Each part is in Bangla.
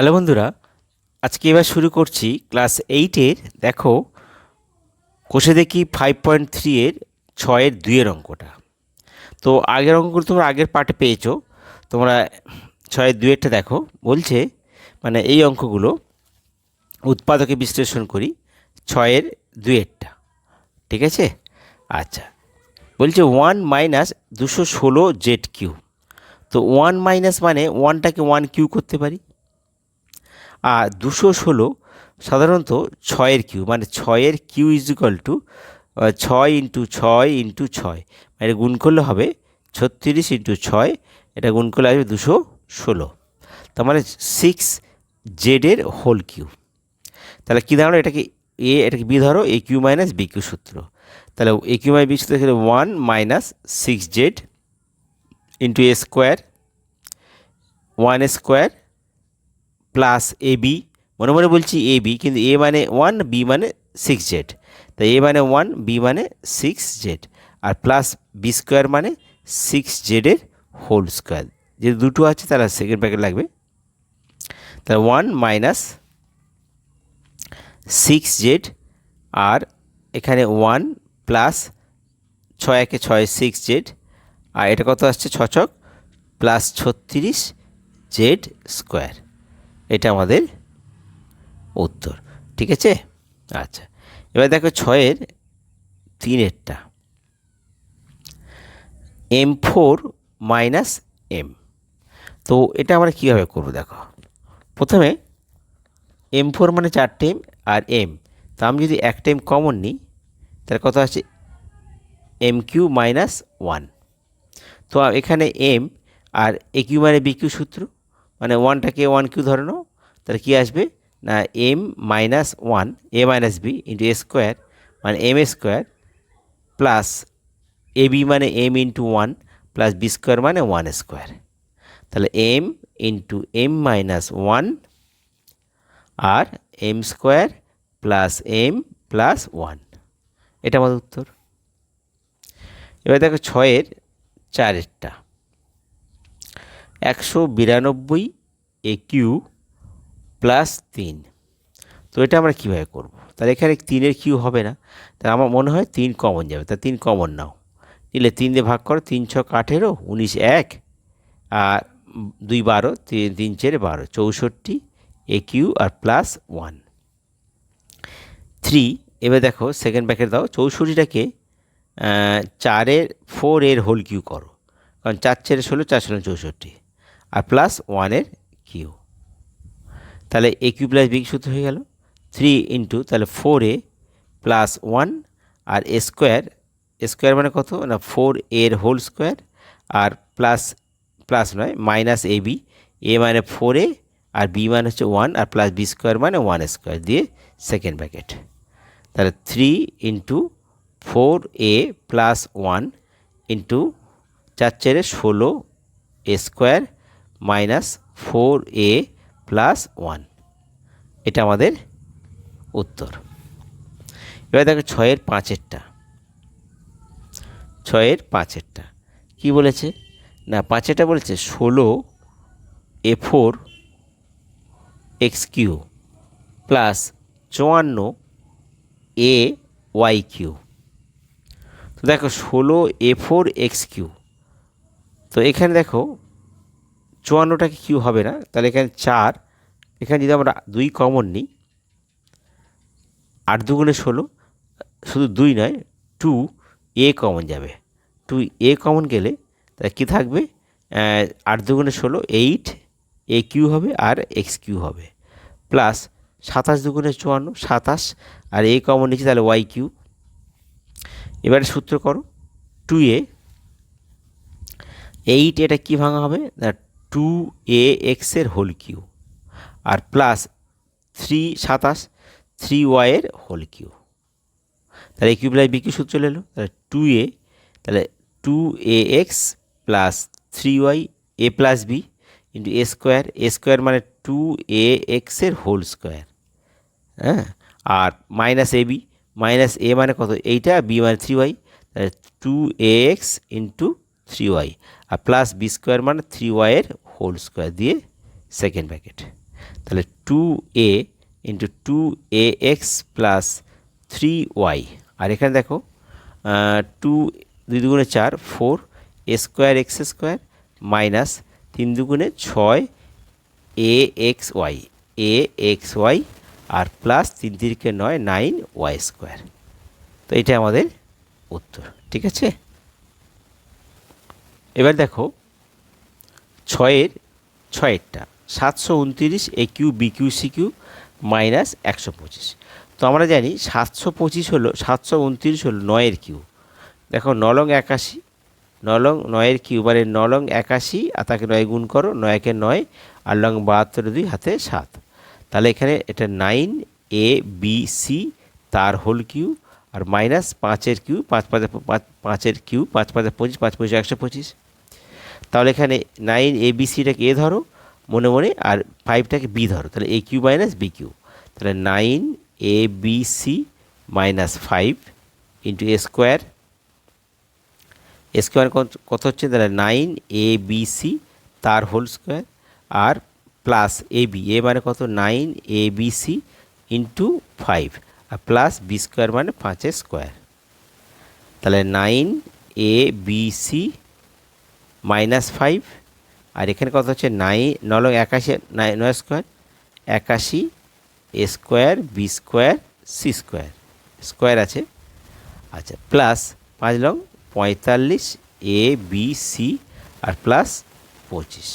হ্যালো বন্ধুরা, আজকে এবার শুরু করছি ক্লাস 8-এর। দেখো, কষে দেখি 5.3 এর 6-এর 2-এর অঙ্কটা। তো আগের অঙ্কগুলো তোমরা আগের পার্টে পেয়েছো। তোমরা 6-এর 2-এরটা দেখো। বলছে মানে এই অঙ্কগুলো উৎপাদকে বিশ্লেষণ করি 6-এর 2-এরটা। ঠিক আছে? আচ্ছা, বলছে 1 মাইনাস 216 জেড কিউ। তো 1 মাইনাস মানে 1টাকে 1 কিউ করতে পারি। আর 216 সাধারণত 6-এর কিউ, মানে 6-এর কিউ ইজ ইকুয়াল টু 6 × 6 × 6, মানে গুণ করলে হবে 36 × 6, এটা গুণ করলে আসবে 216, তার মানে 6 জেডের হোল কিউ। তাহলে কী দাঁড়ালো, এটাকে এটাকে বি ধরো, এ কিউ মাইনাস বি কিউ সূত্র। তাহলে এ কিউ মাইনাস বি সূত্র থেকে 1 minus 6 Z into a square, 1 square plus a B, মনে মনে বলছি এ বি, কিন্তু এ মানে 1, বি মানে 6 জেড, তাই এ মানে 1, বি মানে 6 জেড, আর প্লাস বি স্কোয়ার মানে 6 জেডের হোল স্কোয়ার। যেহেতু দুটো আছে তাহলে সেকেন্ড ব্র্যাকেট লাগবে। তাহলে 1 মাইনাস 6 জেড, আর এখানে 1 প্লাস 6 × 1 = 6 জেড, আর এটা কত আসছে 6 প্লাস 36 জেড স্কোয়ার। এটা আমাদের উত্তর। ঠিক আছে? আচ্ছা, এবার দেখো 6-এর 3-এরটা, M4 মাইনাস এম। তো এটা আমরা কীভাবে করবো দেখো। প্রথমে M4 মানে 4টে এম আর এম, তো আমি যদি একটা এম কমন নিই তাহলে কত আছে MQ মাইনাস 1। তো এখানে এম আর এ কিউ মানে বি কিউ সূত্র, মানে 1টাকে 1 কিউ ধরে নাও, তাহলে কী আসবে না m minus 1 a minus b into a square, মানে m square plus a b মানে m into 1 plus b square মানে 1 স্কোয়ার। তাহলে এম ইন্টু এম মাইনাস 1 আর m square plus m plus 1, এটা আমাদের উত্তর। এবার দেখো 6-এর 4-এরটা, 192 এ কিউ প্লাস 3। তো এটা আমরা কীভাবে করব? তাহলে এখানে 3-এর কিউ হবে না, তাহলে আমার মনে হয় 3 কমন যাবে। তা 3 কমন নাও, নিলে 3 দিয়ে ভাগ করো, 3 × 6 = 18, 19 1, আর 2 12, 3 4 12, 64 এ কিউ আর প্লাস 1 3। এবার দেখো সেকেন্ড ব্র্যাকেট দাও, 64টাকে 4-এর হোল কিউ করো, কারণ 4 × 4 = 16, 4 × 64, আর প্লাস 1-এর কিউ। তাহলে এ কিউ প্লাস বি সূত্র হয়ে গেল 3 ইন্টু, তাহলে 4a প্লাস 1 আর এ স্কোয়ার, স্কোয়ার মানে কত না 4a-এর হোল স্কোয়ার, আর প্লাস প্লাস নয় মাইনাস এ বি, এ মানে 4a আর বি মানে হচ্ছে 1, আর প্লাস বি স্কোয়ার মানে 1 স্কোয়ার দিয়ে সেকেন্ড ব্র্যাকেট। তাহলে 3 ইন্টু 4a প্লাস 1 ইন্টু 4 × 4 = 16 এ স্কোয়ার মাইনাস 4a প্লাস 1, এটা আমাদের উত্তর। এবার দেখো 6-এর 5-এরটা, 6-এর 5-এরটা কী বলেছে না, 5-এটা বলেছে 16 A4 XQ প্লাস 54 AYQ। তো দেখো 16 A4 XQ, তো এখানে দেখো 54টাকে কিউ হবে না, তাহলে এখানে 4, এখানে যদি আমরা 2 কমন নিই, 8 × 2 = 16, শুধু 2 নয় 2a কমন যাবে, 2a কমন গেলে তাহলে কী থাকবে 8 × 2 = 16, 8 এ কিউ হবে আর এক্স কিউ হবে, প্লাস 27 × 2 = 54, 27, আর এ কমন নিচ্ছে তাহলে ওয়াই কিউ। এবারে সূত্র করো 2a 8, এটা কী ভাঙা হবে না 2ax-এর হোল কিউ, আর প্লাস 27 3y-এর হোল কিউ। তাহলে a Q plus B cube সূত্র চলে এলো, তাহলে 2a, তাহলে 2ax plus 3y A plus B into a square, A square মানে 2ax-এর হোল স্কোয়ার, হ্যাঁ, আর মাইনাস এ বি, মাইনাস এ মানে কত এইটা, বি মানে 3y, তাহলে 2ax ইন্টু 3y, আর প্লাস বি স্কোয়ার মানে 3y-এর হোল স্কোয়ার দিয়ে সেকেন্ড ব্র্যাকেট। তাহলে 2a into 2ax plus 3y, আর এখানে দেখো 2 2 দুগুণে 4 4 a square x square minus 3 দুগুণে 6 axy আর প্লাস 3 3কে 9 9y স্কোয়ার। তো এটা আমাদের উত্তর, ঠিক আছে। এবার দেখো ছয়েরটা 729 a cube b cube c cube minus 125। তো আমরা জানি 725 হলো 729 হলো 9-এর কিউ। দেখো 9 81, 9-এর কিউ মানে 9 81, আর তাকে 9 গুণ করো, 9-কে 9 আর 72 2 হাতে 7। তাহলে এখানে এটা 9abc তার হোল কিউ আর মাইনাস 5-এর কিউ, 5-এর কিউ 5-5 25, 5-5 125। তাহলে এখানে 9abcটাকে এ ধরো মনে মনে আর 5টাকে বি ধরো, তাহলে a cube minus B Q. তাহলে 9abc minus 5 into a square, square কত হচ্ছে, তাহলে 9abc তার হোল স্কোয়ার আর প্লাস এবি, এ মানে কত 9abc ইন্টু 5 আর প্লাস বি স্কোয়ার মানে 5-এর স্কোয়ার। তাহলে 9abc মাইনাস 5 আর এখানে কত হচ্ছে 9 81, 9 square 81 a square b square c square, square আছে, আচ্ছা, প্লাস 5 45 এ বি সি আর প্লাস 25।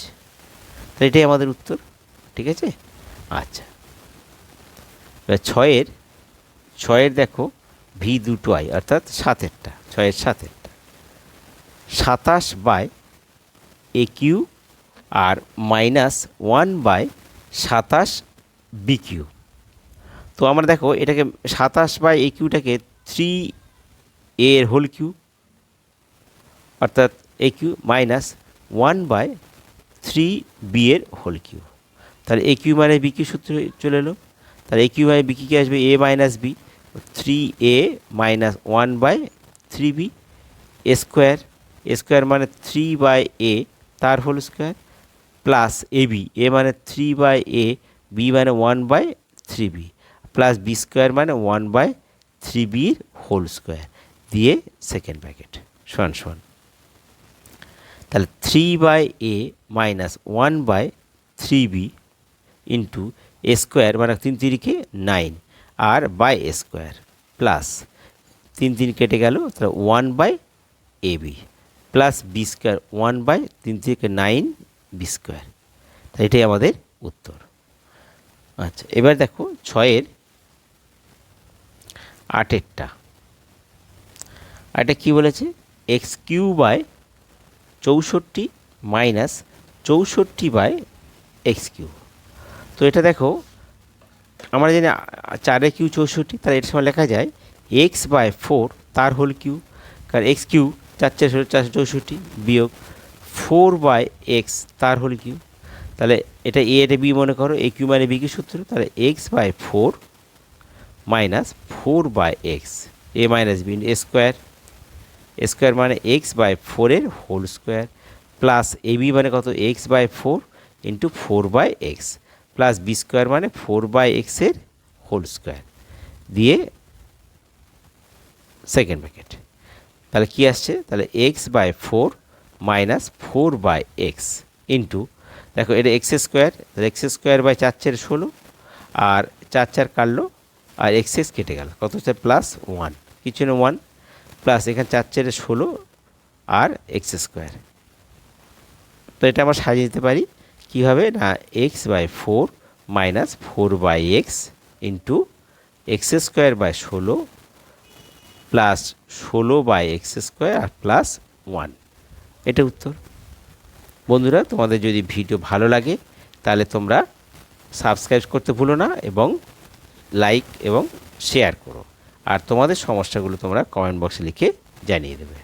তো এটাই আমাদের উত্তর, ঠিক আছে। আচ্ছা, এবার ছয়ের দেখো ভি দুটো আই অর্থাৎ 7-এরটা, 6-এর 7-এরটা 27 বাই এ কিউ আর মাইনাস 1 বাই 27 বি কিউ। তো আমরা দেখো এটাকে 27 বাই এ কিউটাকে 3 এর হোল কিউ অর্থাৎ a cube minus 1 by 3 b এর হোল কিউ। তাহলে এ কিউ মানে বি কিউ সূত্র চলে এলো। তাহলে এ কিউ মানে বি কিউ আসবে a minus b, 3a minus 1 by 3b square মানে 3 বাই এ তার whole square plus a b, a মানে 3 বাই এ, বি মানে 1 by 3b plus b square মানে 1 বাই 3bর হোল স্কোয়ার দিয়ে সেকেন্ড ব্র্যাকেট সমান সমান। তাহলে 3 by a minus 1 by 3b into a square মানে 3 3কে 9 আর বাই এ স্কোয়ার প্লাস 3 3 কেটে গেল, তাহলে 1 by a b plus b square 1 by 3 3কে 9 বি স্কোয়ার। তাই এটাই আমাদের উত্তর। আচ্ছা, এবার দেখো 6-এর 8-এরটা, এটা কী বলেছে, x q by 64 minus 64 by x q. তো এটা দেখো আমরা জানি 4-এর কিউ 64, তাহলে এর সময় লেখা যায় এক্স বাই 4 তার হোল কিউ, কারণ এক্স কিউ 4 বিয়োগ 4 বাই এক্স তার হোল কিউ। তাহলে এটা এ এটা বি মনে করো, এ কিউ মানে বি কিউ সূত্র, তাহলে x by 4 minus 4 by x a minus b a square মানে এক্স বাই 4-এর whole square plus a b মানে কত x by 4 into 4 by x plus b square মানে 4 বাই এক্সের হোল স্কোয়ার দিয়ে সেকেন্ড ব্র্যাকেট। তাহলে কী আসছে, তাহলে x by 4 minus 4 by x into, দেখো এটা এক্স স্কোয়ার, তাহলে এক্স স্কোয়ার বাই 4 4 16 আর 4 4 কাটলো আর এক্স এক্স কেটে গেল, কত হচ্ছে প্লাস 1, কিছু না 1 প্লাস এখানে 4 4 16 আর এক্স স্কোয়ার। তো এটা আমরা সাজিয়ে দিতে পারি কীভাবে, না x by 4 minus 4 by x into x square by 16 plus 16 by x square আর প্লাস 1, এটা উত্তর। বন্ধুরা, তোমাদের যদি ভিডিও ভালো লাগে তাহলে তোমরা সাবস্ক্রাইব করতে ভুলো না এবং লাইক এবং শেয়ার করো, আর তোমাদের সমস্যাগুলো তোমরা কমেন্ট বক্সে লিখে জানিয়ে দেবে।